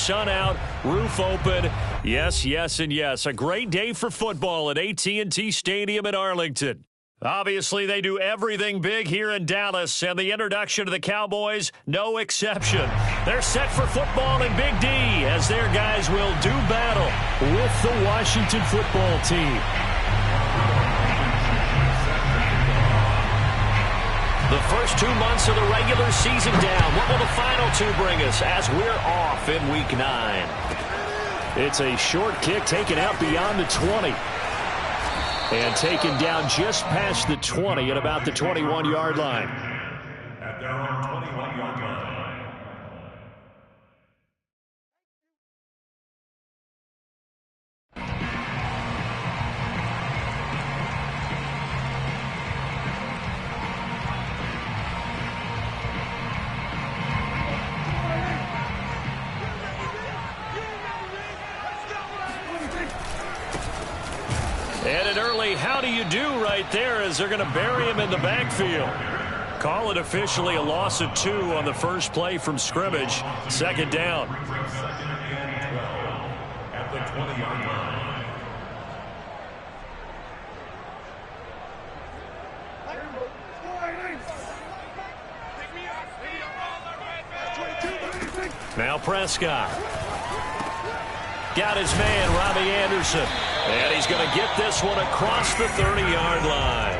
sun out, roof open. Yes, yes, and yes. A great day for football at AT&T Stadium in Arlington. Obviously, they do everything big here in Dallas, and the introduction of the Cowboys, no exception. They're set for football in Big D as their guys will do battle with the Washington football team. The first 2 months of the regular season down. What will the final 2 bring us as we're off in Week 9? It's a short kick taken out beyond the 20. And taken down just past the 20 at about the 21-yard line. At their own 21-yard line. And an early how do you do right there as they're going to bury him in the backfield. Call it officially a loss of 2 on the first play from scrimmage. Second down. Second and 12 at the 20-yard line. Now Prescott. Got his man, Robbie Anderson. And he's going to get this one across the 30-yard line.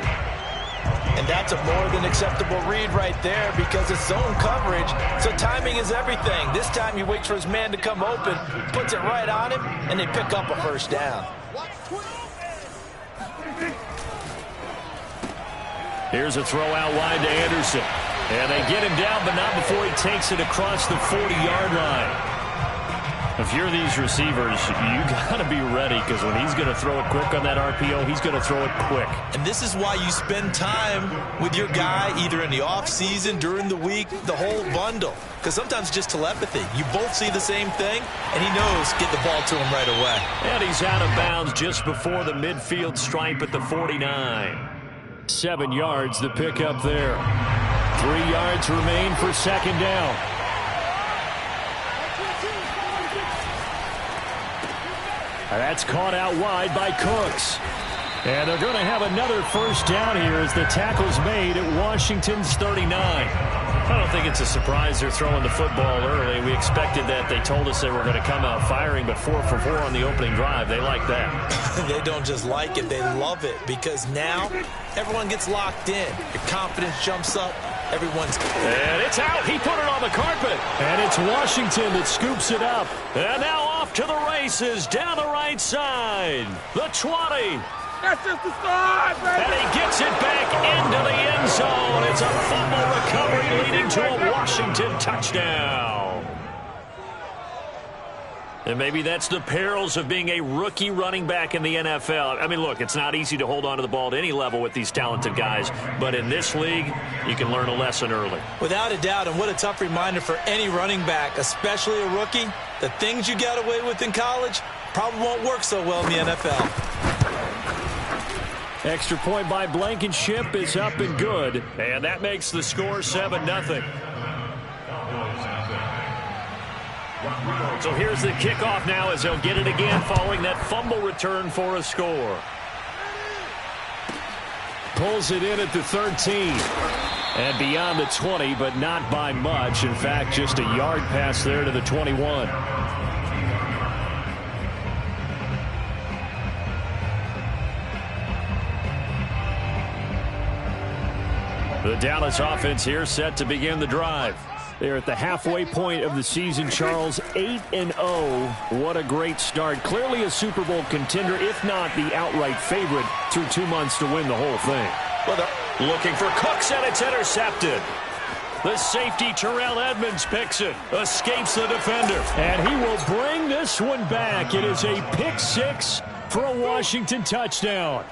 And that's a more than acceptable read right there because it's zone coverage, so timing is everything. This time he waits for his man to come open, puts it right on him, and they pick up a first down. Here's a throw out wide to Anderson. And they get him down, but not before he takes it across the 40-yard line. If you're these receivers, you got to be ready because when he's going to throw it quick on that RPO, he's going to throw it quick. And this is why you spend time with your guy either in the offseason, during the week, the whole bundle. Because sometimes just telepathy. You both see the same thing, and he knows get the ball to him right away. And he's out of bounds just before the midfield stripe at the 49. 7 yards the pickup there. 3 yards remain for second down. That's caught out wide by Cooks. And they're going to have another first down here as the tackle's made at Washington's 39. I don't think it's a surprise they're throwing the football early. We expected that. They told us they were going to come out firing, but 4 for 4 on the opening drive. They like that. They don't just like it, they love it because now everyone gets locked in. Your confidence jumps up. Everyone's... And it's out. He put it on the carpet. And it's Washington that scoops it up. And now off to the races down the right side. The 20. That's just the start, baby. And he gets it back into the end zone. It's a fumble recovery leading to a Washington touchdown. And maybe that's the perils of being a rookie running back in the NFL. I mean, look, it's not easy to hold on to the ball at any level with these talented guys. But in this league, you can learn a lesson early. Without a doubt, and what a tough reminder for any running back, especially a rookie. The things you got away with in college probably won't work so well in the NFL. Extra point by Blankenship is up and good. And that makes the score 7-0. So here's the kickoff now as they'll get it again following that fumble return for a score. Pulls it in at the 13. And beyond the 20, but not by much. In fact, just a yard pass there to the 21. The Dallas offense here set to begin the drive. They're at the halfway point of the season, Charles, 8-0. What a great start. Clearly a Super Bowl contender, if not the outright favorite, through 2 months to win the whole thing. Well, they're looking for Cooks, and it's intercepted. The safety, Terrell Edmonds, picks it, escapes the defender, and he will bring this one back. It is a pick six for a Washington touchdown.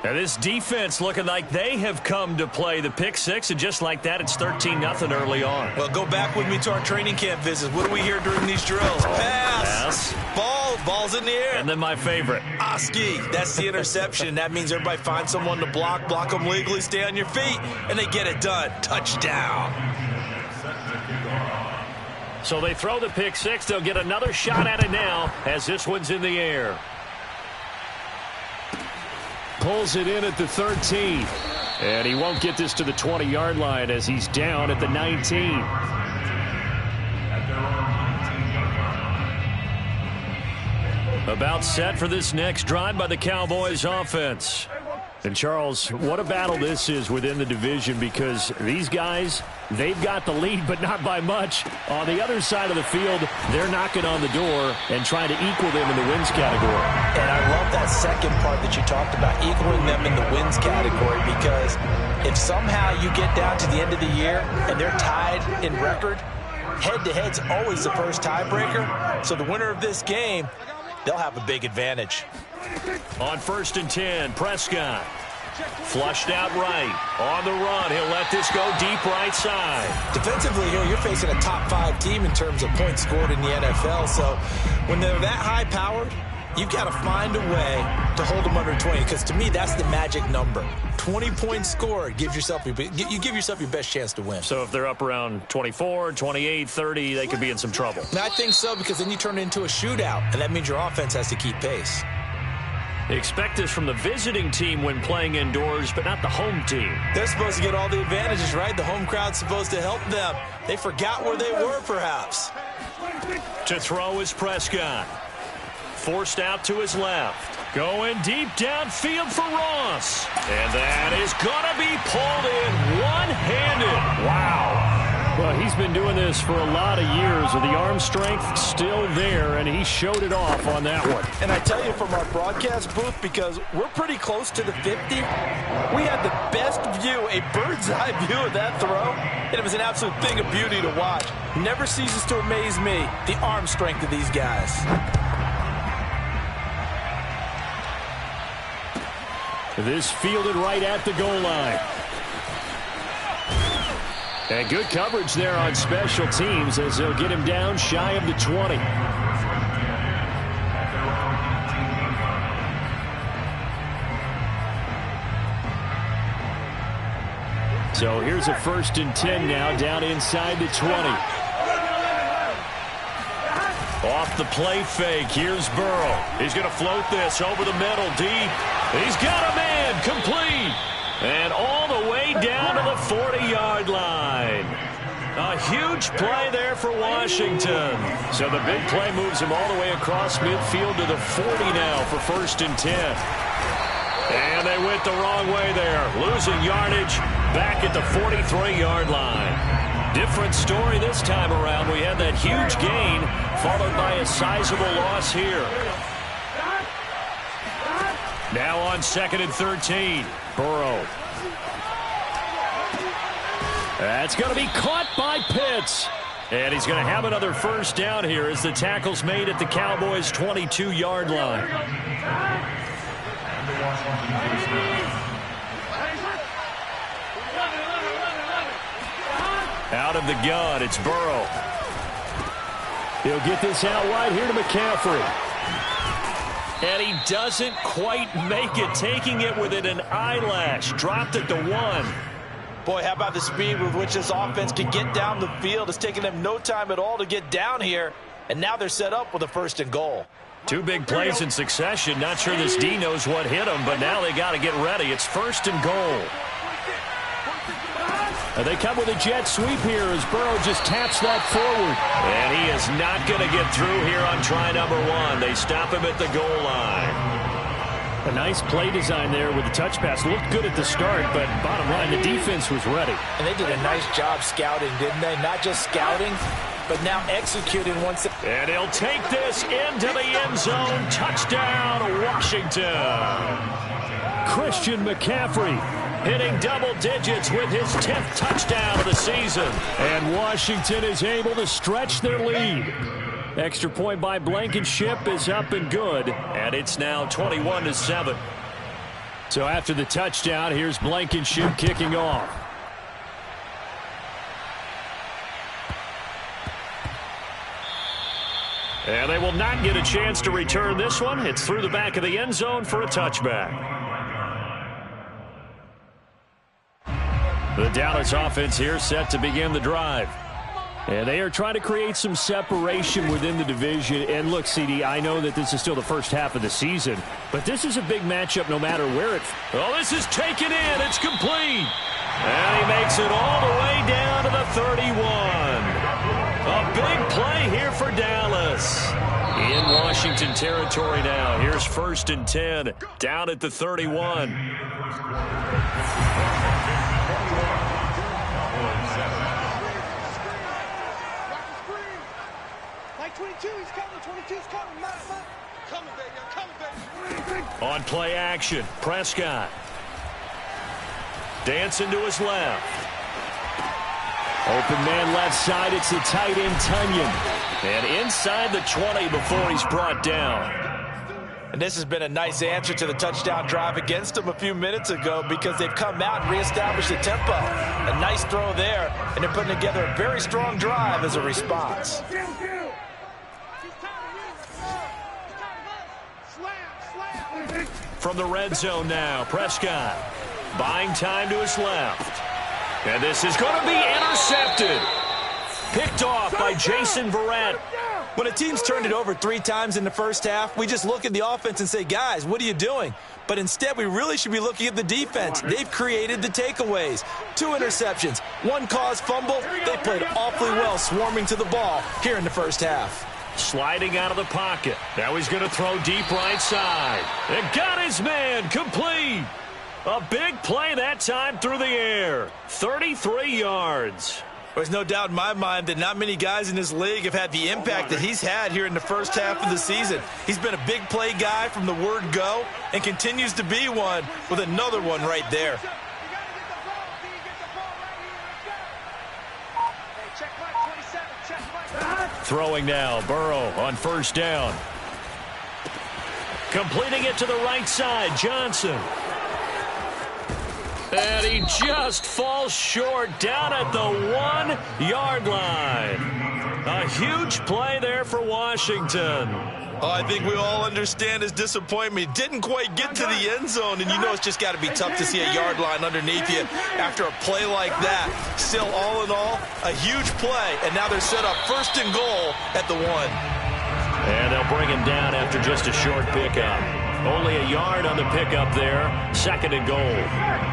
Now this defense looking like they have come to play. The pick six, and just like that, it's 13-0 early on. Well, go back with me to our training camp visits. What do we hear during these drills? Pass. Ball's in the air. And then my favorite. Oski. That's the interception. That means everybody finds someone to block them legally, stay on your feet, and they get it done. Touchdown. So they throw the pick six. They'll get another shot at it now as this one's in the air. Pulls it in at the 13. And he won't get this to the 20-yard line as he's down at the 19. About set for this next drive by the Cowboys offense. And, Charles, what a battle this is within the division because these guys, they've got the lead, but not by much. On the other side of the field, they're knocking on the door and trying to equal them in the wins category. And I love that second part that you talked about, equaling them in the wins category, because if somehow you get down to the end of the year and they're tied in record, head-to-head's always the first tiebreaker. So the winner of this game, they'll have a big advantage. On 1st and 10, Prescott. Flushed out right. On the run, he'll let this go deep right side. Defensively here, you're facing a top 5 team in terms of points scored in the NFL. So when they're that high-powered, you've got to find a way to hold them under 20, because to me, that's the magic number. 20 points scored, you give yourself your best chance to win. So if they're up around 24, 28, 30, they could be in some trouble. And I think so, because then you turn it into a shootout, and that means your offense has to keep pace. Expect this from the visiting team when playing indoors, but not the home team. They're supposed to get all the advantages, right? The home crowd's supposed to help them. They forgot where they were, perhaps. To throw is Prescott. Forced out to his left. Going deep downfield for Ross. And that is going to be pulled in one-handed. Wow. Well, he's been doing this for a lot of years with the arm strength still there, and he showed it off on that one. And I tell you, from our broadcast booth, because we're pretty close to the 50, we had the best view, a bird's-eye view of that throw, and it was an absolute thing of beauty to watch. Never ceases to amaze me, the arm strength of these guys. This fielded right at the goal line. And good coverage there on special teams as they'll get him down shy of the 20. So here's a 1st and 10 now down inside the 20. Off the play fake, here's Burrow. He's going to float this over the middle, deep. He's got a man, complete. And all the way down to the 40-yard line. A huge play there for Washington. So the big play moves him all the way across midfield to the 40 now for 1st and 10. And they went the wrong way there. Losing yardage back at the 43-yard line. Different story this time around. We had that huge gain followed by a sizable loss here. Now on 2nd and 13. Burrow. That's going to be caught by Pitts. And he's going to have another 1st down here as the tackle's made at the Cowboys' 22-yard line. Out of the gun, it's Burrow. He'll get this out wide here to McCaffrey. And he doesn't quite make it, taking it within an eyelash. Dropped at the 1. Boy, how about the speed with which this offense can get down the field? It's taken them no time at all to get down here, and now they're set up with a 1st and goal. 2 big plays in succession. Not sure this D knows what hit him, but now they got to get ready. It's 1st and goal. And they come with a jet sweep here as Burrow just taps that forward. And he is not going to get through here on try number 1. They stop him at the goal line. A nice play design there with the touch pass. Looked good at the start, but bottom line, the defense was ready. And they did a nice job scouting, didn't they? Not just scouting, but now executing once. And he'll take this into the end zone. Touchdown, Washington. Christian McCaffrey hitting double digits with his 10th touchdown of the season. And Washington is able to stretch their lead. Extra point by Blankenship is up and good. And it's now 21-7. So after the touchdown, here's Blankenship kicking off. And they will not get a chance to return this one. It's through the back of the end zone for a touchback. The Dallas offense here set to begin the drive. And they are trying to create some separation within the division. And look, CD, I know that this is still the first half of the season, but this is a big matchup no matter where it's... Oh, this is taken in. It's complete. And he makes it all the way down to the 31. A big play here for Dallas. In Washington territory now. Here's 1st and 10. Down at the 31. On play action, Prescott. Dancing to his left. Open man left side, it's the tight end Tunyon. And inside the 20 before he's brought down. And this has been a nice answer to the touchdown drive against them a few minutes ago because they've come out and reestablished the tempo. A nice throw there, and they're putting together a very strong drive as a response. From the red zone now, Prescott buying time to his left. And this is going to be intercepted. Picked off by Jason Verrett. When a team's turned it over 3 times in the first half, we just look at the offense and say, guys, what are you doing? But instead, we really should be looking at the defense. They've created the takeaways. 2 interceptions, 1 caused fumble. They played awfully well swarming to the ball here in the first half. Sliding out of the pocket. Now he's going to throw deep right side. And got his man complete. A big play that time through the air. 33 yards. There's no doubt in my mind that not many guys in this league have had the impact that he's had here in the first half of the season. He's been a big play guy from the word go and continues to be one with another one right there. Throwing now, Burrow on 1st down. Completing it to the right side, Johnson. And he just falls short down at the 1-yard line. A huge play there for Washington. Oh, I think we all understand his disappointment. Didn't quite get to the end zone, and you know it's just got to be tough to see a yard line underneath you after a play like that. Still, all in all, a huge play, and now they're set up 1st and goal at the 1. And they'll bring him down after just a short pickup. Only a yard on the pickup there. 2nd and goal.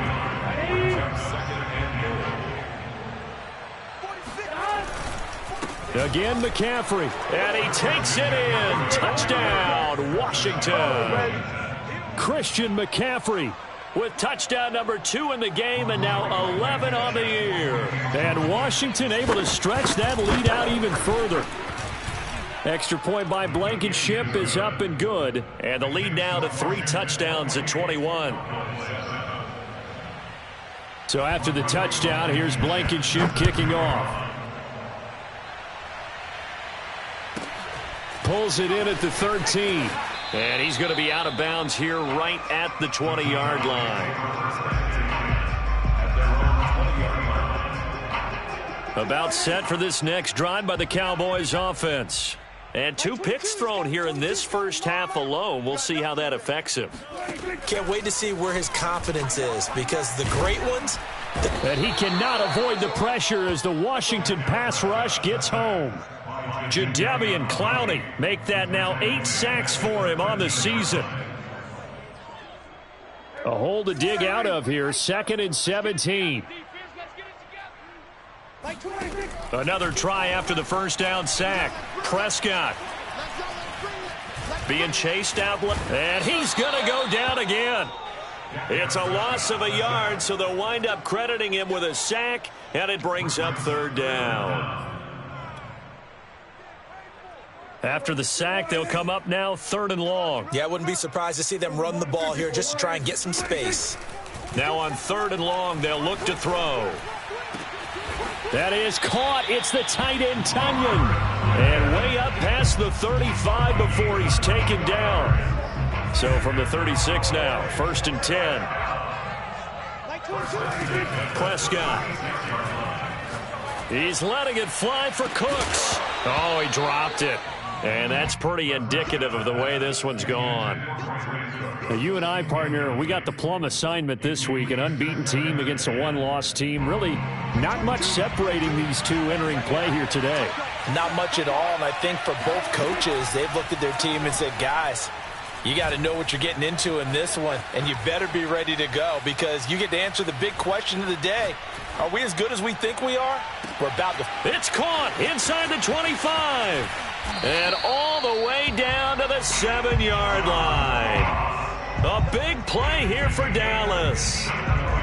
Again, McCaffrey, and he takes it in. Touchdown, Washington. Christian McCaffrey with touchdown number 2 in the game and now 11 on the year. And Washington able to stretch that lead out even further. Extra point by Blankenship is up and good. And the lead now to 3 touchdowns at 21. So after the touchdown, here's Blankenship kicking off. Pulls it in at the 13. And he's going to be out of bounds here right at the 20-yard line. About set for this next drive by the Cowboys offense. And 2 picks thrown here in this first half alone. We'll see how that affects him. Can't wait to see where his confidence is because the great ones... And he cannot avoid the pressure as the Washington pass rush gets home. Jadeveon Clowney make that now 8 sacks for him on the season. A hole to dig out of here. 2nd and 17. Another try after the 1st down sack. Prescott being chased out, and he's going to go down again. It's a loss of a yard, so they'll wind up crediting him with a sack, and it brings up 3rd down. After the sack, they'll come up now 3rd and long. Yeah, I wouldn't be surprised to see them run the ball here just to try and get some space. Now on 3rd and long, they'll look to throw. That is caught. It's the tight end, Tunyon. And way up past the 35 before he's taken down. So from the 36 now, 1st and 10. Prescott. He's letting it fly for Cooks. Oh, he dropped it. And that's pretty indicative of the way this one's gone. Now, you and I, partner, we got the plum assignment this week. An unbeaten team against a one-loss team. Really not much separating these two entering play here today. Not much at all, and I think for both coaches, they've looked at their team and said, guys, you got to know what you're getting into in this one, and you better be ready to go because you get to answer the big question of the day. Are we as good as we think we are? We're about to... It's caught inside the 25 and all the way down to the 7-yard line. A big play here for Dallas.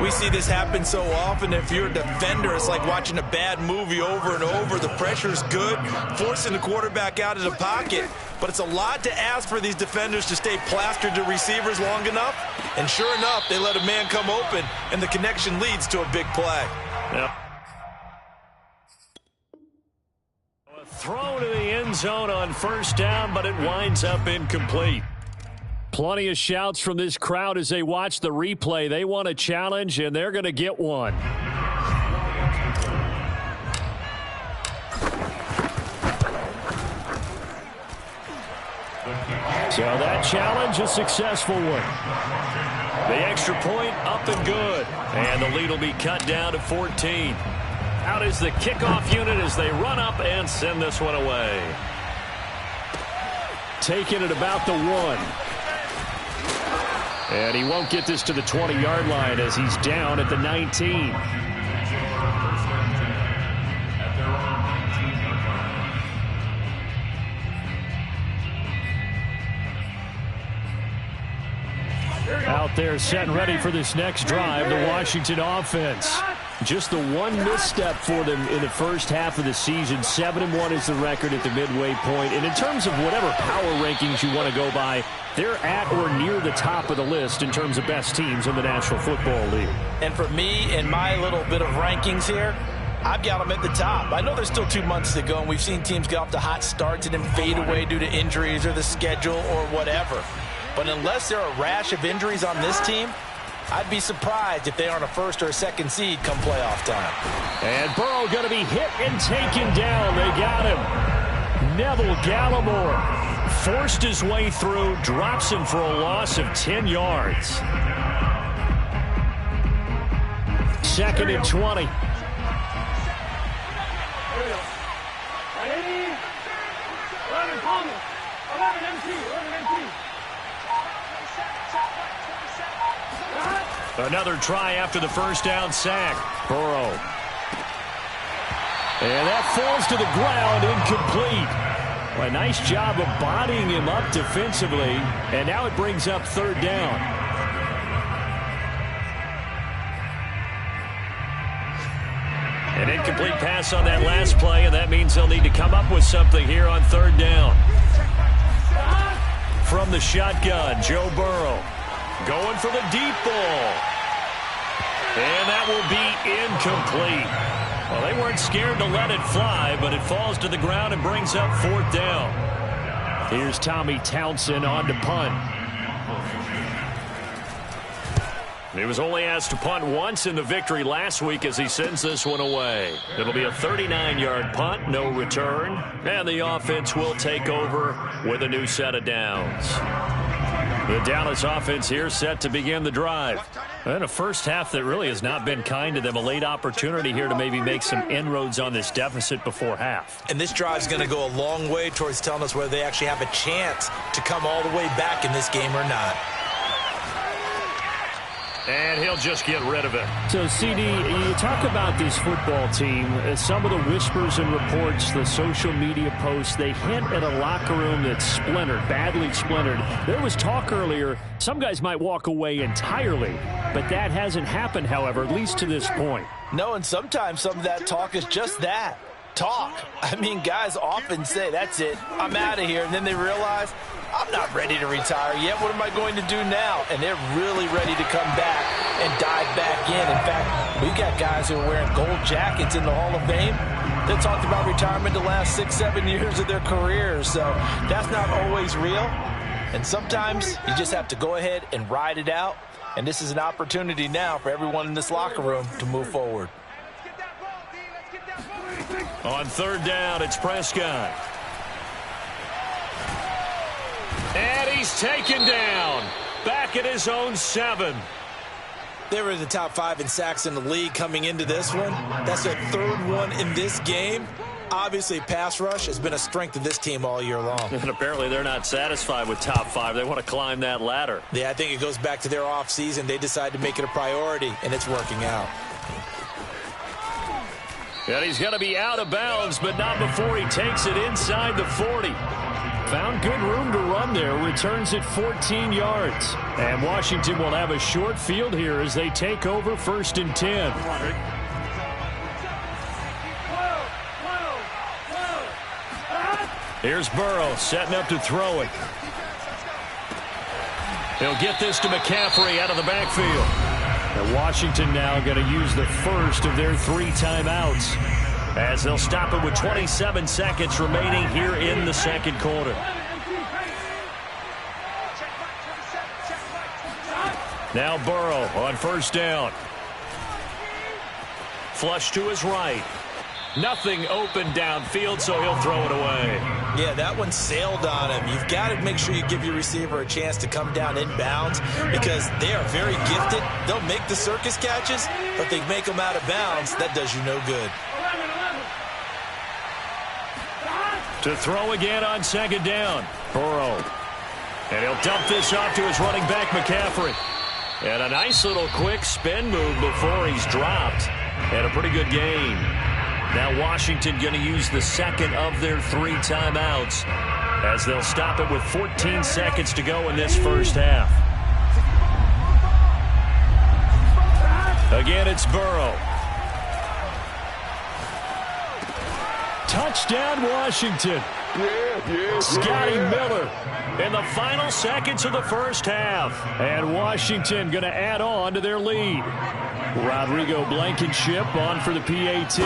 We see this happen so often. If you're a defender, it's like watching a bad movie over and over. The pressure's good, forcing the quarterback out of the pocket. But it's a lot to ask for these defenders to stay plastered to receivers long enough. And sure enough, they let a man come open, and the connection leads to a big play. Yep. A throw to the end zone on first down, but it winds up incomplete. Plenty of shouts from this crowd as they watch the replay. They want a challenge, and they're going to get one. So that challenge, a successful one. The extra point up and good. And the lead will be cut down to 14. Out is the kickoff unit as they run up and send this one away. Taking it about the 1. And he won't get this to the 20-yard line as he's down at the 19. Out there set and ready for this next drive, the Washington offense. Just the one misstep for them in the first half of the season. 7-1 is the record at the midway point. And in terms of whatever power rankings you want to go by, they're at or near the top of the list in terms of best teams in the National Football League. And for me, in my little bit of rankings here, I've got them at the top. I know there's still 2 months to go, and we've seen teams get off to hot starts and then fade away due to injuries or the schedule or whatever. But unless there are a rash of injuries on this team, I'd be surprised if they aren't a first or a second seed come playoff time. And Burrow going to be hit and taken down. They got him. Neville Gallimore forced his way through, drops him for a loss of 10 yards. 2nd and 20. Another try after the first down sack. Burrow. And that falls to the ground, incomplete. Well, a nice job of bodying him up defensively. And now it brings up 3rd down. An incomplete pass on that last play, and that means they'll need to come up with something here on 3rd down. From the shotgun, Joe Burrow. Going for the deep ball. And that will be incomplete. Well, they weren't scared to let it fly, but it falls to the ground and brings up 4th down. Here's Tommy Townsend on to punt. He was only asked to punt once in the victory last week as he sends this one away. It'll be a 39-yard punt, no return, and the offense will take over with a new set of downs. The Dallas offense here set to begin the drive. And a first half that really has not been kind to them. A late opportunity here to maybe make some inroads on this deficit before half. And this drive is going to go a long way towards telling us whether they actually have a chance to come all the way back in this game or not. And he'll just get rid of it. So, CD, you talk about this football team. Some of the whispers and reports, the social media posts, they hint at a locker room that's splintered, badly splintered. There was talk earlier, some guys might walk away entirely, but that hasn't happened, however, at least to this point. No, and sometimes some of that talk is just that. Talk. I mean, guys often say, that's it, I'm out of here, and then they realize, I'm not ready to retire yet. What am I going to do now? And they're really ready to come back and dive back in. In fact, we've got guys who are wearing gold jackets in the Hall of Fame that talked about retirement the last 6-7 years of their careers. So that's not always real. And sometimes you just have to go ahead and ride it out. And this is an opportunity now for everyone in this locker room to move forward. On 3rd down, it's Prescott. taken down. Back at his own 7. They were in the top 5 in sacks in the league coming into this one. That's their 3rd one in this game. Obviously, pass rush has been a strength of this team all year long. And apparently they're not satisfied with top 5. They want to climb that ladder. Yeah, I think it goes back to their offseason. They decided to make it a priority, and it's working out. And he's going to be out of bounds, but not before he takes it inside the 40. Found good room to run there. Returns it 14 yards. And Washington will have a short field here as they take over 1st and 10. Here's Burrow setting up to throw it. He'll get this to McCaffrey out of the backfield. And Washington now going to use the first of their 3 timeouts as they'll stop it with 27 seconds remaining here in the 2nd quarter. Now Burrow on 1st down. Flush to his right. Nothing open downfield, so he'll throw it away. Yeah, that one sailed on him. You've got to make sure you give your receiver a chance to come down inbounds because they are very gifted. They'll make the circus catches, but they make them out of bounds. That does you no good. To throw again on 2nd down. Burrow. And he'll dump this off to his running back, McCaffrey. And a nice little quick spin move before he's dropped. And a pretty good gain. Now Washington going to use the 2nd of their 3 timeouts as they'll stop it with 14 seconds to go in this 1st half. Again, it's Burrow. Touchdown, Washington. Scotty Miller in the final seconds of the 1st half. And Washington going to add on to their lead. Rodrigo Blankenship on for the PAT.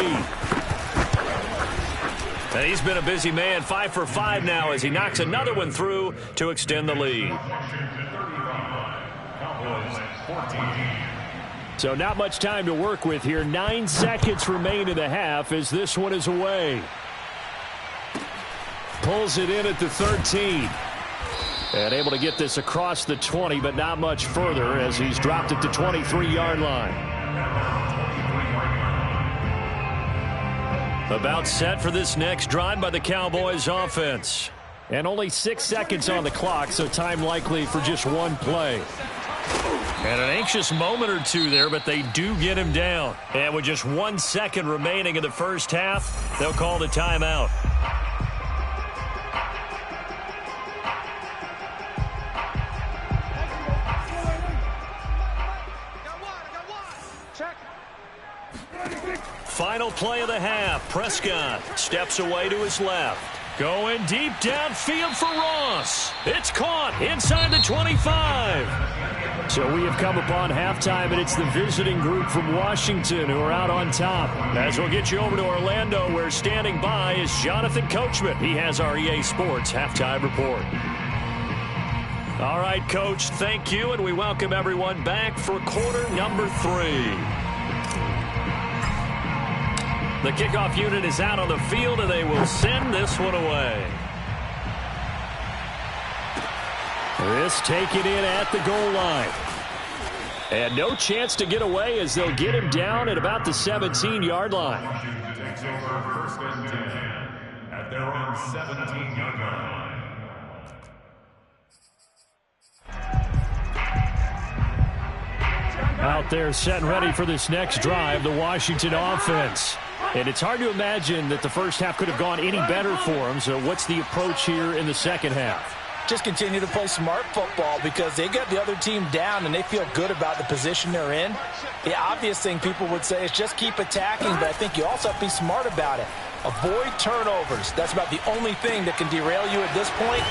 And he's been a busy man, 5 for 5 now as he knocks another one through to extend the lead. So not much time to work with here. 9 seconds remain in the half as this one is away. Pulls it in at the 13. And able to get this across the 20, but not much further as he's dropped it to 23-yard line. About set for this next drive by the Cowboys offense. And only 6 seconds on the clock, so time likely for just one play. And an anxious moment or two there, but they do get him down. And with just 1 second remaining in the 1st half, they'll call the timeout. Final play of the half. Prescott steps away to his left. Going deep downfield for Ross. It's caught inside the 25. So we have come upon halftime, and it's the visiting group from Washington who are out on top. As we'll get you over to Orlando, where standing by is Jonathan Coachman. He has our EA Sports halftime report. All right, Coach, thank you, and we welcome everyone back for quarter number 3. The kickoff unit is out on the field, and they will send this one away. This taken in at the goal line. And no chance to get away as they'll get him down at about the 17-yard line. Takes over 1st and 10 at their own 17-yard line. Out there set and ready for this next drive, the Washington offense. And it's hard to imagine that the 1st half could have gone any better for them. So what's the approach here in the 2nd half? Just continue to play smart football because they got the other team down and they feel good about the position they're in. The obvious thing people would say is just keep attacking, but I think you also have to be smart about it. Avoid turnovers. That's about the only thing that can derail you at this point.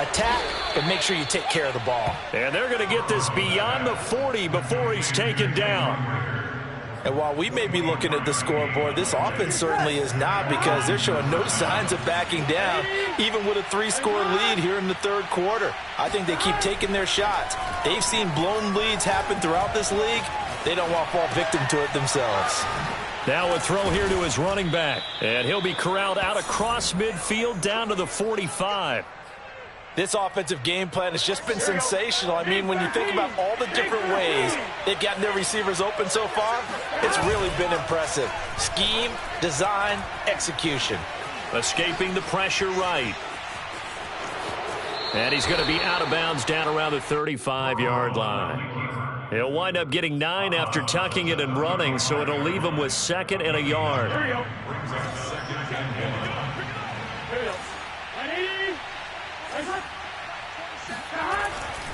Attack, but make sure you take care of the ball. And they're going to get this beyond the 40 before he's taken down. And while we may be looking at the scoreboard, this offense certainly is not because they're showing no signs of backing down, even with a 3-score lead here in the 3rd quarter. I think they keep taking their shots. They've seen blown leads happen throughout this league. They don't want to fall victim to it themselves. Now a throw here to his running back. And he'll be corralled out across midfield down to the 45. This offensive game plan has just been sensational. I mean, when you think about all the different ways they've gotten their receivers open so far, it's really been impressive. Scheme, design, execution. Escaping the pressure right. And he's going to be out of bounds down around the 35-yard line. He'll wind up getting 9 after tucking it and running, so it'll leave him with 2nd and a yard. Here we go.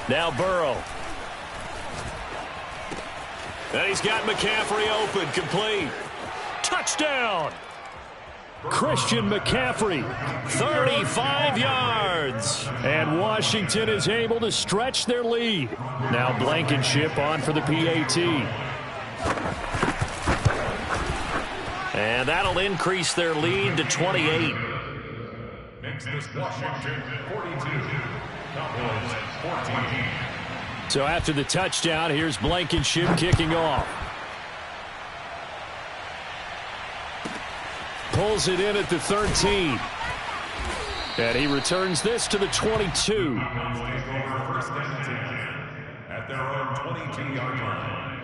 Now Burrow. And he's got McCaffrey open, complete. Touchdown! Christian McCaffrey, 35 yards. and Washington is able to stretch their lead. Now Blankenship on for the PAT. And that'll increase their lead to 28. Makes this Washington 42. Cowboys 14. So after the touchdown, here's Blankenship kicking off. Pulls it in at the 13. And he returns this to the 22. Take over 1st and 10 at their own 22-yard line.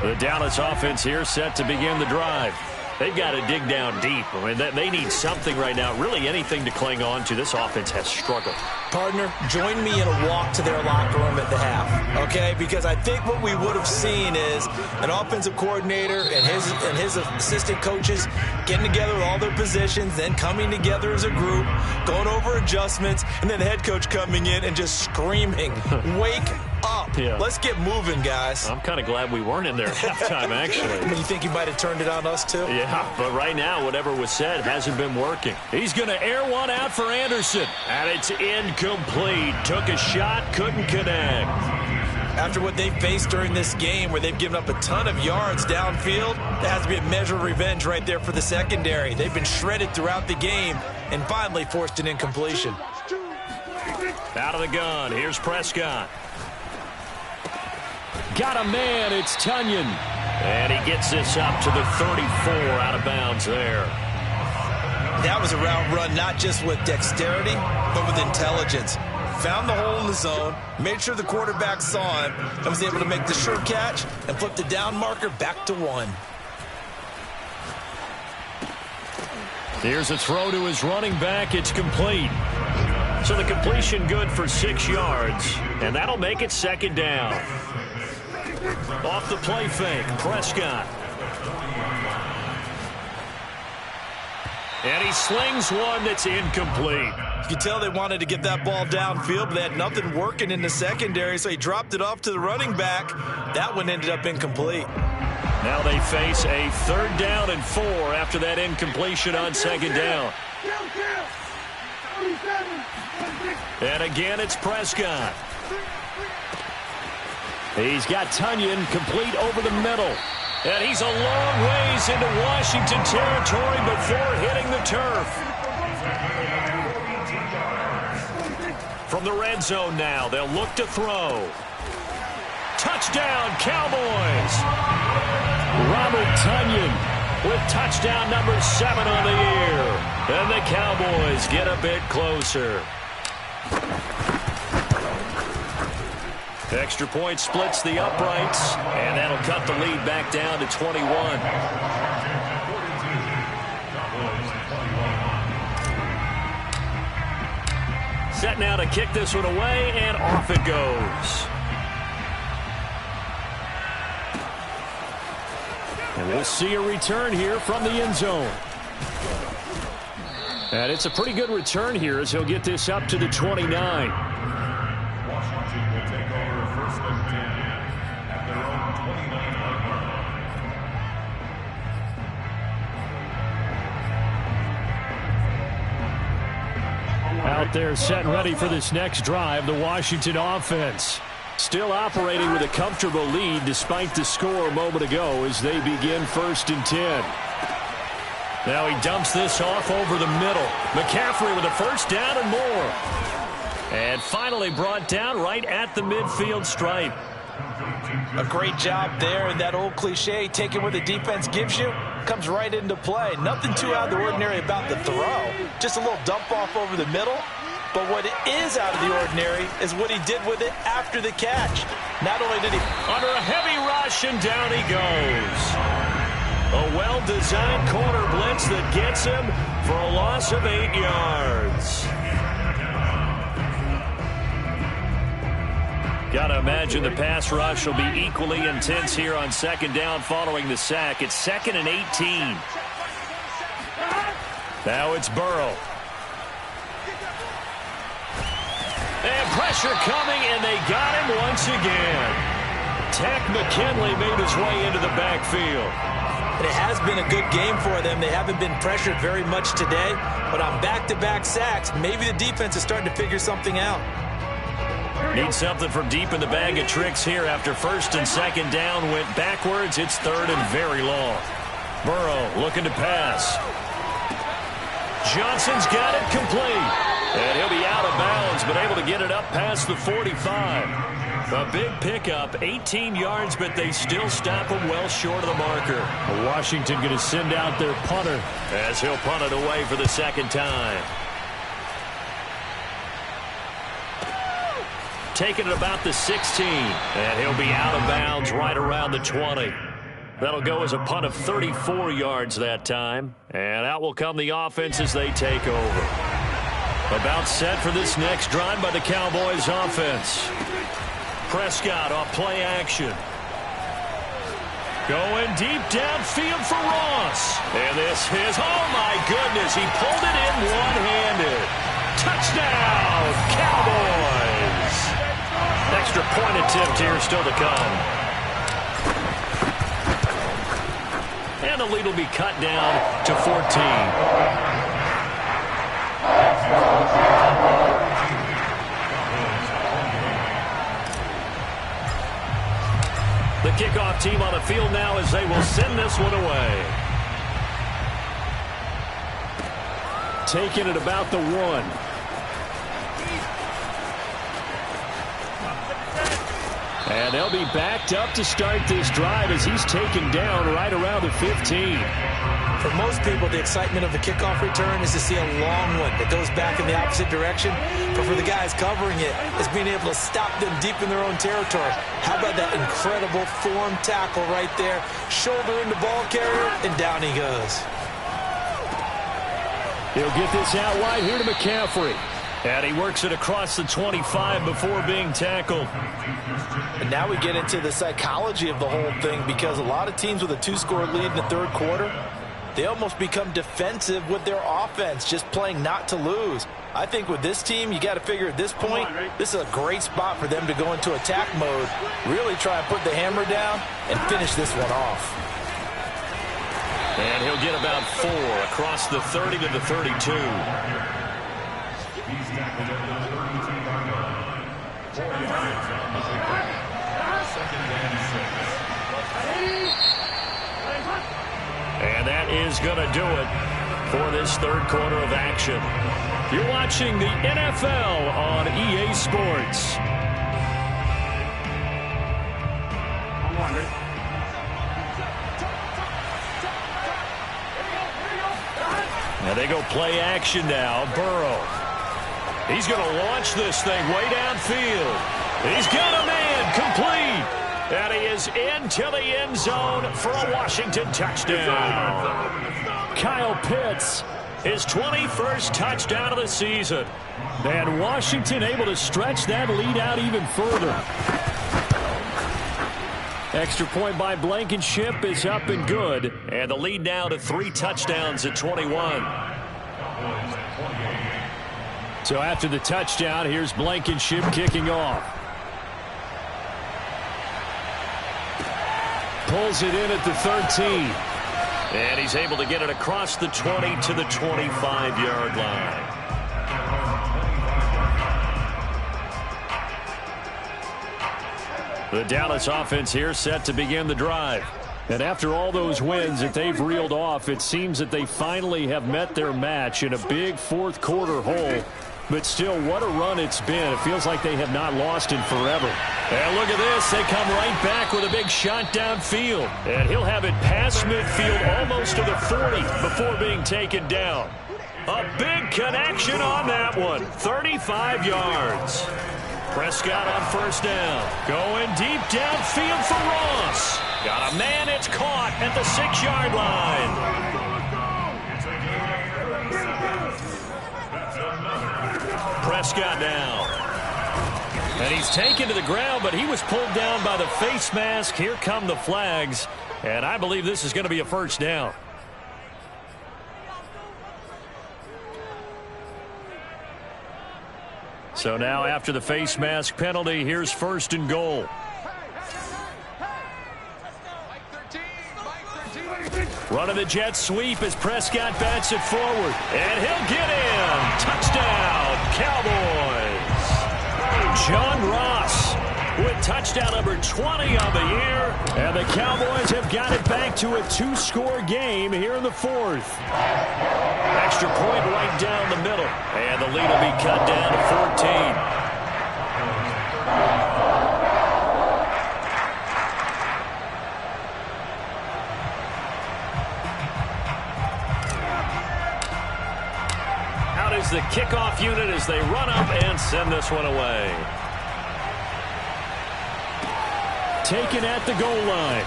The Dallas offense here set to begin the drive. They've got to dig down deep. I mean, they need something right now, really anything to cling on to. This offense has struggled. Partner, join me in a walk to their locker room at the half, okay? Because I think what we would have seen is an offensive coordinator and his assistant coaches getting together with all their positions, then coming together as a group, going over adjustments, and then the head coach coming in and just screaming, wake up. Yeah. Let's get moving, guys. I'm kind of glad we weren't in there at halftime, actually. You think he might have turned it on us, too? Yeah, but right now, whatever was said hasn't been working. He's going to air one out for Anderson, and it's incomplete. Took a shot, couldn't connect. After what they faced during this game where they've given up a ton of yards downfield, that has to be a measure of revenge right there for the secondary. They've been shredded throughout the game and finally forced an incompletion. Out of the gun, here's Prescott. Got a man, it's Tunyon. And he gets this up to the 34, out of bounds there. That was a route run not just with dexterity, but with intelligence. Found the hole in the zone, made sure the quarterback saw him, and was able to make the sure catch and flip the down marker back to 1. Here's a throw to his running back. It's complete. So the completion good for 6 yards, and that'll make it 2nd down. Off the play fake, Prescott. And he slings one that's incomplete. You could tell they wanted to get that ball downfield, but they had nothing working in the secondary, so he dropped it off to the running back. That one ended up incomplete. Now they face a 3rd down and 4 after that incompletion on 2nd down. And again, it's Prescott. He's got Tunyon complete over the middle. And he's a long ways into Washington territory before hitting the turf. From the red zone now, they'll look to throw. Touchdown, Cowboys! Robert Tunyon with touchdown number 7 on the year. And the Cowboys get a bit closer. Extra point splits the uprights, and that'll cut the lead back down to 21. Set now to kick this one away, and off it goes. And we'll see a return here from the end zone. And it's a pretty good return here as he'll get this up to the 29. Washington will take over 1st and 10 at their own 29-yard line. Out there set and ready for this next drive, the Washington offense. Still operating with a comfortable lead despite the score a moment ago as they begin 1st and 10. Now he dumps this off over the middle. McCaffrey with a 1st down and more. And finally brought down right at the midfield stripe. A great job there, and that old cliche, take it where the defense gives you. comes right into play. Nothing too out of the ordinary about the throw. Just a little dump off over the middle. But what is out of the ordinary is what he did with it after the catch. Not only did he... Under a heavy rush, and down he goes. A well-designed corner blitz that gets him for a loss of 8 yards. Got to imagine the pass rush will be equally intense here on second down following the sack. It's 2nd and 18. Now it's Burrow. And pressure coming, and they got him once again. Tech McKinley made his way into the backfield. It has been a good game for them. They haven't been pressured very much today, but on back-to-back sacks, maybe the defense is starting to figure something out. Need something from deep in the bag of tricks here after 1st and 2nd down went backwards. It's 3rd and very long. Burrow looking to pass. Johnson's got it complete. And he'll be out of bounds, but able to get it up past the 45. A big pickup, 18 yards, but they still stop him well short of the marker. Washington going to send out their punter as he'll punt it away for the 2nd time. Taking it about the 16, and he'll be out of bounds right around the 20. That'll go as a punt of 34 yards that time, and out will come the offense as they take over. About set for this next drive by the Cowboys offense. Prescott off play action. Going deep downfield for Ross. And this is, oh my goodness, he pulled it in one-handed. Touchdown, Cowboys. Extra point attempt here still to come. And the lead will be cut down to 14. The kickoff team on the field now as they will send this one away. Taking it about the 1. And they'll be backed up to start this drive as he's taken down right around the 15. For most people, the excitement of the kickoff return is to see a long one that goes back in the opposite direction. But for the guys covering it, it's being able to stop them deep in their own territory. How about that incredible form tackle right there? Shoulder into ball carrier, and down he goes. He'll get this out wide here to McCaffrey. And he works it across the 25 before being tackled. And now we get into the psychology of the whole thing, because a lot of teams with a 2-score lead in the 3rd quarter, they almost become defensive with their offense, just playing not to lose. I think with this team, you got to figure at this point, this is a great spot for them to go into attack mode, really try and put the hammer down and finish this one off. And he'll get about 4 across the 30 to the 32. He's tackled at the 32-yard line. 4 yards on the pickup. 2nd and 6. And that is going to do it for this 3rd quarter of action. You're watching the NFL on EA Sports. Now they go play action now. Burrow. He's going to launch this thing way downfield. He's got a man complete. And he is into the end zone for a Washington touchdown. Kyle Pitts, his 21st touchdown of the season. And Washington able to stretch that lead out even further. Extra point by Blankenship is up and good. And the lead now to 3 touchdowns at 21. So after the touchdown, here's Blankenship kicking off. Pulls it in at the 13. And he's able to get it across the 20 to the 25-yard line. The Dallas offense here set to begin the drive. And after all those wins that they've reeled off, it seems that they finally have met their match in a big 4th quarter hole But still, what a run it's been. It feels like they have not lost in forever. And look at this. They come right back with a big shot downfield. And he'll have it past midfield almost to the 40 before being taken down. A big connection on that one. 35 yards. Prescott on first down. Going deep downfield for Ross. Got a man. It's caught at the 6-yard line. Prescott now. And he's taken to the ground, but he was pulled down by the face mask. Here come the flags. And I believe this is going to be a first down. So now after the face mask penalty, here's first and goal. Running the jet sweep as Prescott bats it forward. And he'll get in. Touchdown, Cowboys. John Ross with touchdown number 20 on the year. And the Cowboys have got it back to a 2-score game here in the 4th. Extra point right down the middle. And the lead will be cut down to 14. The kickoff unit as they run up and send this one away. Taken at the goal line.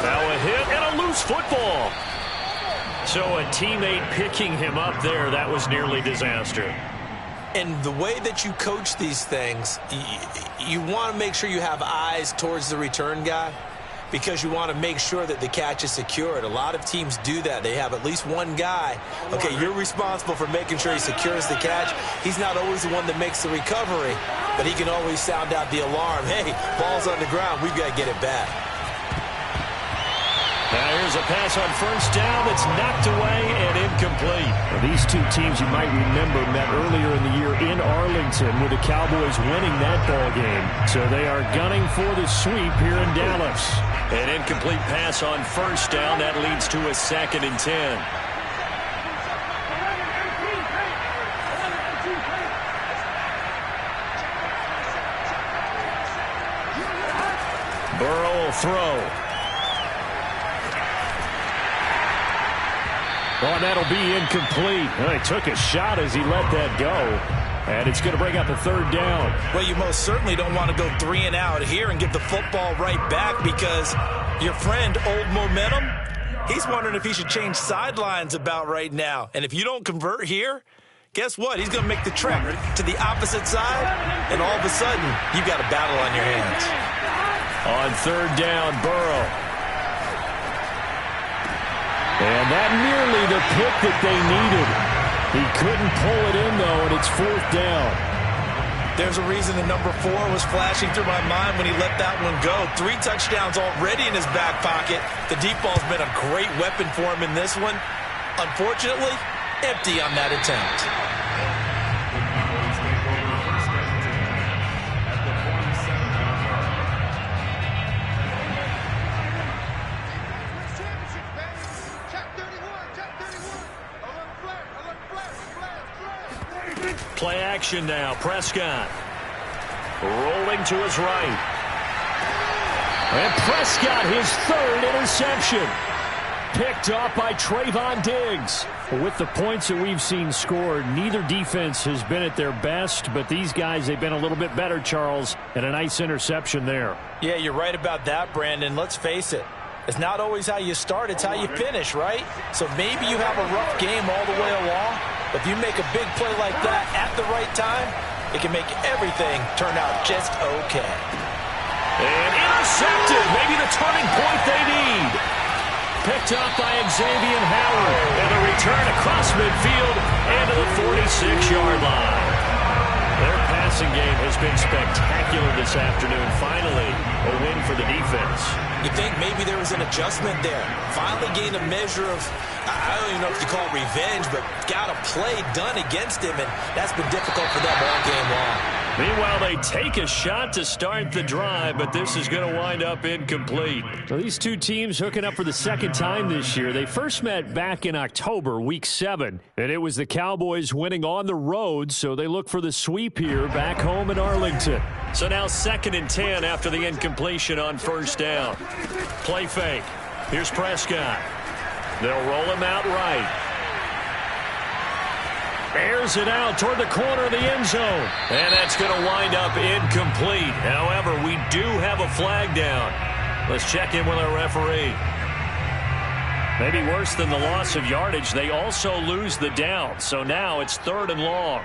Now a hit and a loose football. So a teammate picking him up there, that was nearly disaster. And the way that you coach these things, you want to make sure you have eyes towards the return guy, because you want to make sure that the catch is secured. A lot of teams do that. They have at least one guy. Okay, you're responsible for making sure he secures the catch. He's not always the one that makes the recovery, but he can always sound out the alarm. Hey, ball's on the ground. We've got to get it back. Now here's a pass on first down that's knocked away and incomplete. Well, these two teams, you might remember, met earlier in the year in Arlington with the Cowboys winning that ball game. So they are gunning for the sweep here in Dallas. An incomplete pass on first down. That leads to a 2nd and 10. Burrow will throw. Oh, that'll be incomplete. Well, he took a shot as he let that go. And it's going to bring up a 3rd down. Well, you most certainly don't want to go 3 and out here and give the football right back, because your friend, Old Momentum, he's wondering if he should change sidelines about right now. And if you don't convert here, guess what? He's going to make the trek to the opposite side, and all of a sudden, you've got a battle on your hands. On 3rd down, Burrow. And that nearly the pick that they needed. He couldn't pull it in, though, and it's 4th down. There's a reason the number 4 was flashing through my mind when he let that one go. 3 touchdowns already in his back pocket. The deep ball's been a great weapon for him in this one. Unfortunately, empty on that attempt. Play action now. Prescott rolling to his right. And Prescott, his 3rd interception. Picked off by Trayvon Diggs. With the points that we've seen scored, neither defense has been at their best, but these guys, they've been a little bit better, Charles, and a nice interception there. Yeah, you're right about that, Brandon. Let's face it. It's not always how you start, it's how you finish, right? So maybe you have a rough game all the way along, but if you make a big play like that at the right time, it can make everything turn out just okay. And intercepted, maybe the turning point they need. Picked up by Xavier Howard, and a return across midfield and to the 46-yard line. Their passing game has been spectacular this afternoon. Finally, a win for the defense. You think maybe there was an adjustment there. Finally gained a measure of, I don't even know if you call it revenge, but got a play done against him, and that's been difficult for them all game long. Meanwhile, they take a shot to start the drive, but this is going to wind up incomplete. Well, these two teams hooking up for the second time this year. They first met back in October, Week 7, and it was the Cowboys winning on the road, so they look for the sweep here back home in Arlington. So now 2nd and 10 after the incompletion on first down. Play fake. Here's Prescott. They'll roll him out right. Airs it out toward the corner of the end zone. And that's going to wind up incomplete. However, we do have a flag down. Let's check in with our referee. Maybe worse than the loss of yardage, they also lose the down. So now it's 3rd and long.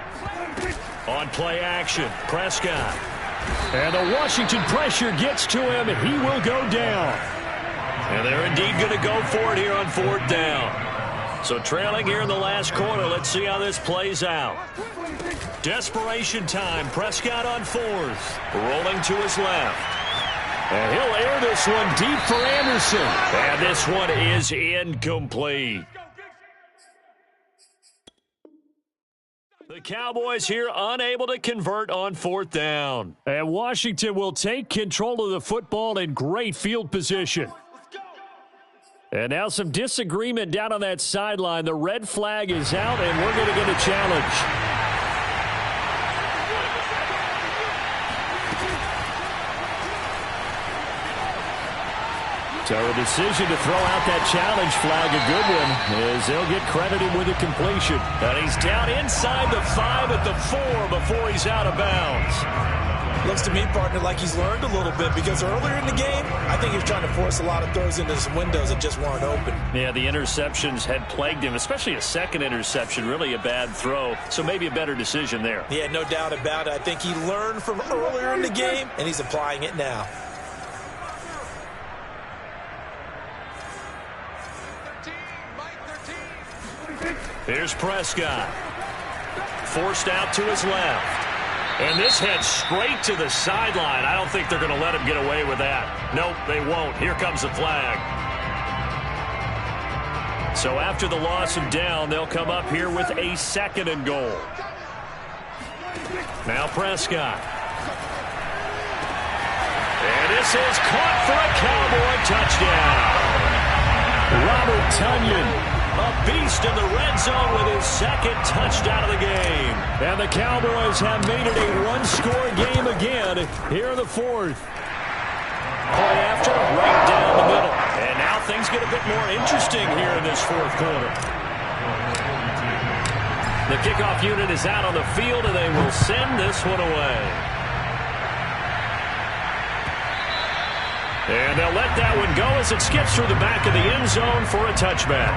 On play action, Prescott. And the Washington pressure gets to him, and he will go down. And they're indeed going to go for it here on 4th down. So trailing here in the last quarter. Let's see how this plays out. Desperation time. Prescott on 4th. Rolling to his left. And he'll air this one deep for Anderson. And this one is incomplete. The Cowboys here unable to convert on 4th down. And Washington will take control of the football in great field position. And now some disagreement down on that sideline. The red flag is out, and we're going to get a challenge. So a decision to throw out that challenge flag, a good one, as they'll get credited with a completion. And he's down inside the 5 at the 4 before he's out of bounds. Looks to me, partner, like he's learned a little bit because earlier in the game, I think he was trying to force a lot of throws into some windows that just weren't open. Yeah, the interceptions had plagued him, especially a second interception, really a bad throw. So maybe a better decision there. Yeah, no doubt about it. I think he learned from earlier in the game, and he's applying it now. Here's Prescott. Forced out to his left. And this heads straight to the sideline. I don't think they're going to let him get away with that. Nope, they won't. Here comes the flag. So after the loss of down, they'll come up here with a 2nd and goal. Now Prescott. And this is caught for a Cowboy touchdown. Robert Tonyan. A beast in the red zone with his 2nd touchdown of the game. And the Cowboys have made it a one-score game again here in the 4th. Play after, right down the middle. And now things get a bit more interesting here in this 4th quarter. The kickoff unit is out on the field, and they will send this one away. And they'll let that one go as it skips through the back of the end zone for a touchback.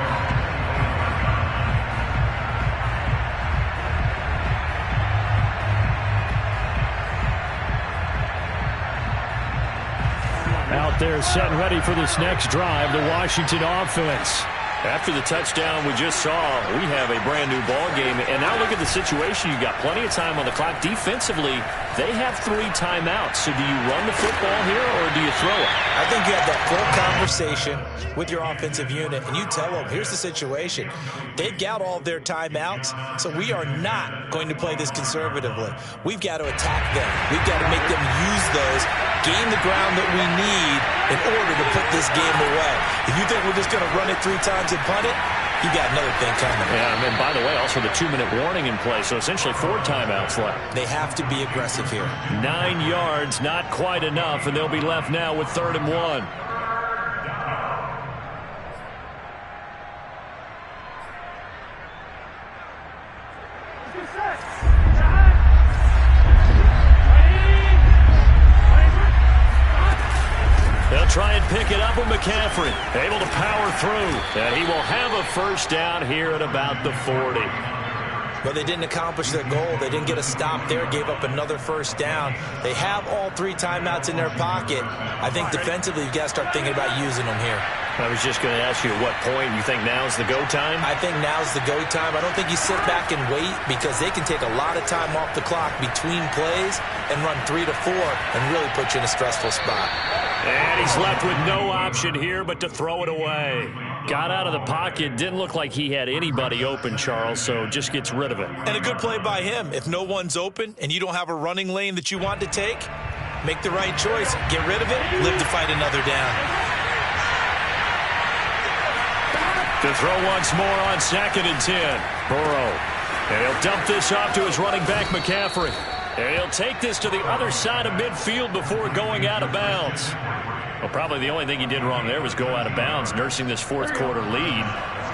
Out there set and ready for this next drive, the Washington offense. After the touchdown we just saw, we have a brand new ball game. And now look at the situation. You've got plenty of time on the clock. Defensively, they have 3 timeouts. So do you run the football here or do you throw it? I think you have that full conversation with your offensive unit, and you tell them, here's the situation. They've got all of their timeouts, so we are not going to play this conservatively. We've got to attack them. We've got to make them use those, gain the ground that we need in order to put this game away. If you think we're just going to run it 3 times and punt it, you got another thing coming. Yeah, and by the way, also the 2-minute warning in play, so essentially 4 timeouts left. They have to be aggressive here. 9 yards, not quite enough, and they'll be left now with 3rd and 1. They'll try and pick it up with McCaffrey. Able to power through. And he will have a first down here at about the 40. But they didn't accomplish their goal. They didn't get a stop there, gave up another first down. They have all 3 timeouts in their pocket. I think defensively you've got to start thinking about using them here. I was just going to ask you at what point you think now's the go time? I think now's the go time. I don't think you sit back and wait because they can take a lot of time off the clock between plays and run 3 to 4 and really put you in a stressful spot. And he's left with no option here but to throw it away. Got out of the pocket. Didn't look like he had anybody open, Charles, so just gets rid of it. And a good play by him. If no one's open and you don't have a running lane that you want to take, make the right choice. Get rid of it. Live to fight another down. To throw once more on 2nd and 10. Burrow. And he'll dump this off to his running back, McCaffrey. And he'll take this to the other side of midfield before going out of bounds. Well, probably the only thing he did wrong there was go out of bounds, nursing this fourth-quarter lead.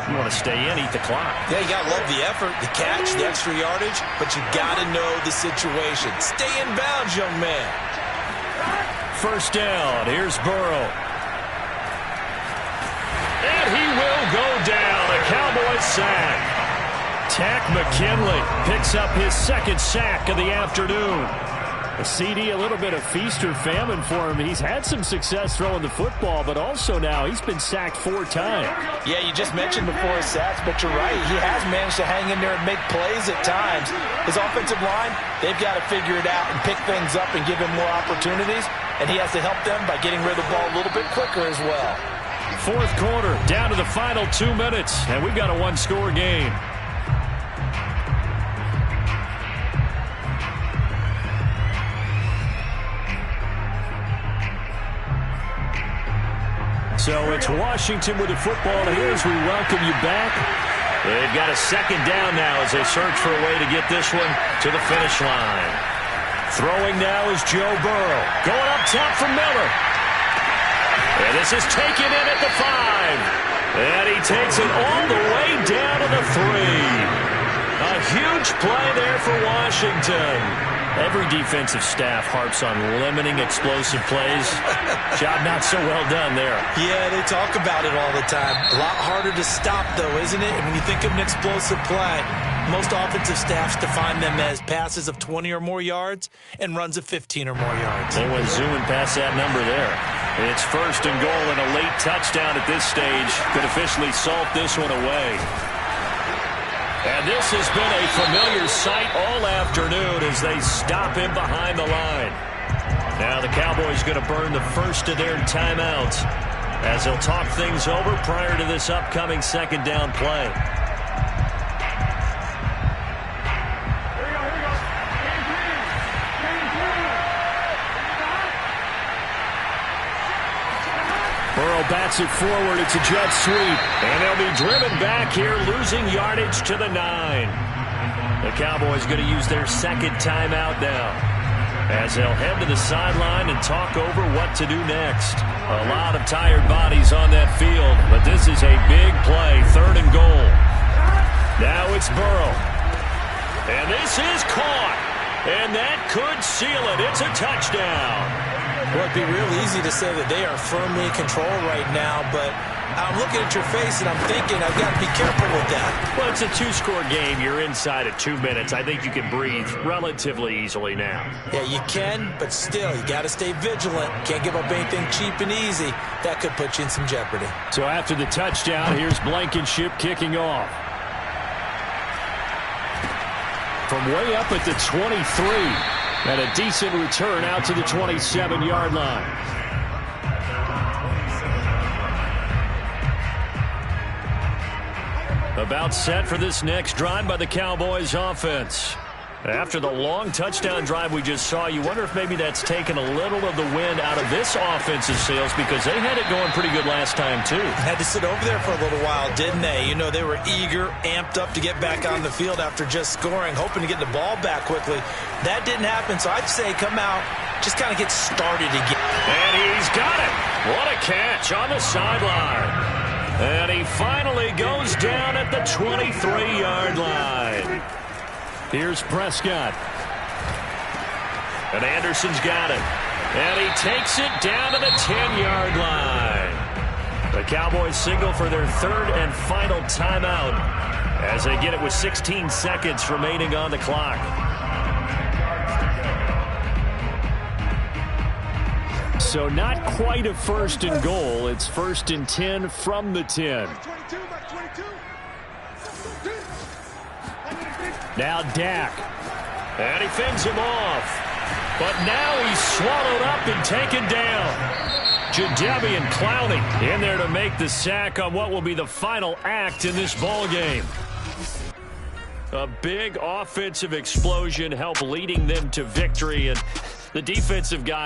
You want to stay in, eat the clock. Yeah, you got to love the effort, the catch, the extra yardage, but you got to know the situation. Stay in bounds, young man. First down. Here's Burrow. And he will go down. A Cowboys sack. Tack McKinley picks up his 2nd sack of the afternoon. A CD, a little bit of feast or famine for him. He's had some success throwing the football, but also now he's been sacked 4 times. Yeah, you just mentioned before his sacks, but you're right. He has managed to hang in there and make plays at times. His offensive line, they've got to figure it out and pick things up and give him more opportunities, and he has to help them by getting rid of the ball a little bit quicker as well. Fourth quarter, down to the final 2 minutes, and we've got a one-score game. So it's Washington with the football here as we welcome you back. They've got a 2nd down now as they search for a way to get this one to the finish line. Throwing now is Joe Burrow. Going up top for Miller. And this is taken in at the 5. And he takes it all the way down to the 3. A huge play there for Washington. Every defensive staff harps on limiting explosive plays. Job not so well done there. Yeah, they talk about it all the time. A lot harder to stop, though, isn't it? And when you think of an explosive play, most offensive staffs define them as passes of 20 or more yards and runs of 15 or more yards. They went zooming past that number there. It's 1st and goal, and a late touchdown at this stage could officially salt this one away. And this has been a familiar sight all afternoon as they stop him behind the line. Now the Cowboys going to burn the first of their timeouts as they'll talk things over prior to this upcoming 2nd down play. Burrow bats it forward. It's a jet sweep. And they'll be driven back here, losing yardage to the 9. The Cowboys going to use their 2nd timeout now as they'll head to the sideline and talk over what to do next. A lot of tired bodies on that field, but this is a big play. 3rd and goal. Now it's Burrow. And this is caught. And that could seal it. It's a touchdown. Well, it'd be real easy to say that they are firmly in control right now, but I'm looking at your face and I'm thinking I've got to be careful with that. Well, it's a 2-score game. You're inside at 2 minutes. I think you can breathe relatively easily now. Yeah, you can, but still, you got to stay vigilant. Can't give up anything cheap and easy. That could put you in some jeopardy. So after the touchdown, here's Blankenship kicking off. From way up at the 23. And a decent return out to the 27-yard line. About set for this next drive by the Cowboys offense. After the long touchdown drive we just saw, you wonder if maybe that's taken a little of the wind out of this offensive sails because they had it going pretty good last time, too. Had to sit over there for a little while, didn't they? You know, they were eager, amped up to get back on the field after just scoring, hoping to get the ball back quickly. That didn't happen, so I'd say come out, just kind of get started again. And he's got it. What a catch on the sideline. And he finally goes down at the 23-yard line. Here's Prescott. And Anderson's got it. And he takes it down to the 10-yard line. The Cowboys signal for their 3rd and final timeout as they get it with 16 seconds remaining on the clock. So not quite a 1st and goal. It's 1st and 10 from the 10. Now Dak. And he fends him off. But now he's swallowed up and taken down. Jadeveon Clowney in there to make the sack on what will be the final act in this ball game. A big offensive explosion helped leading them to victory, and the defensive guy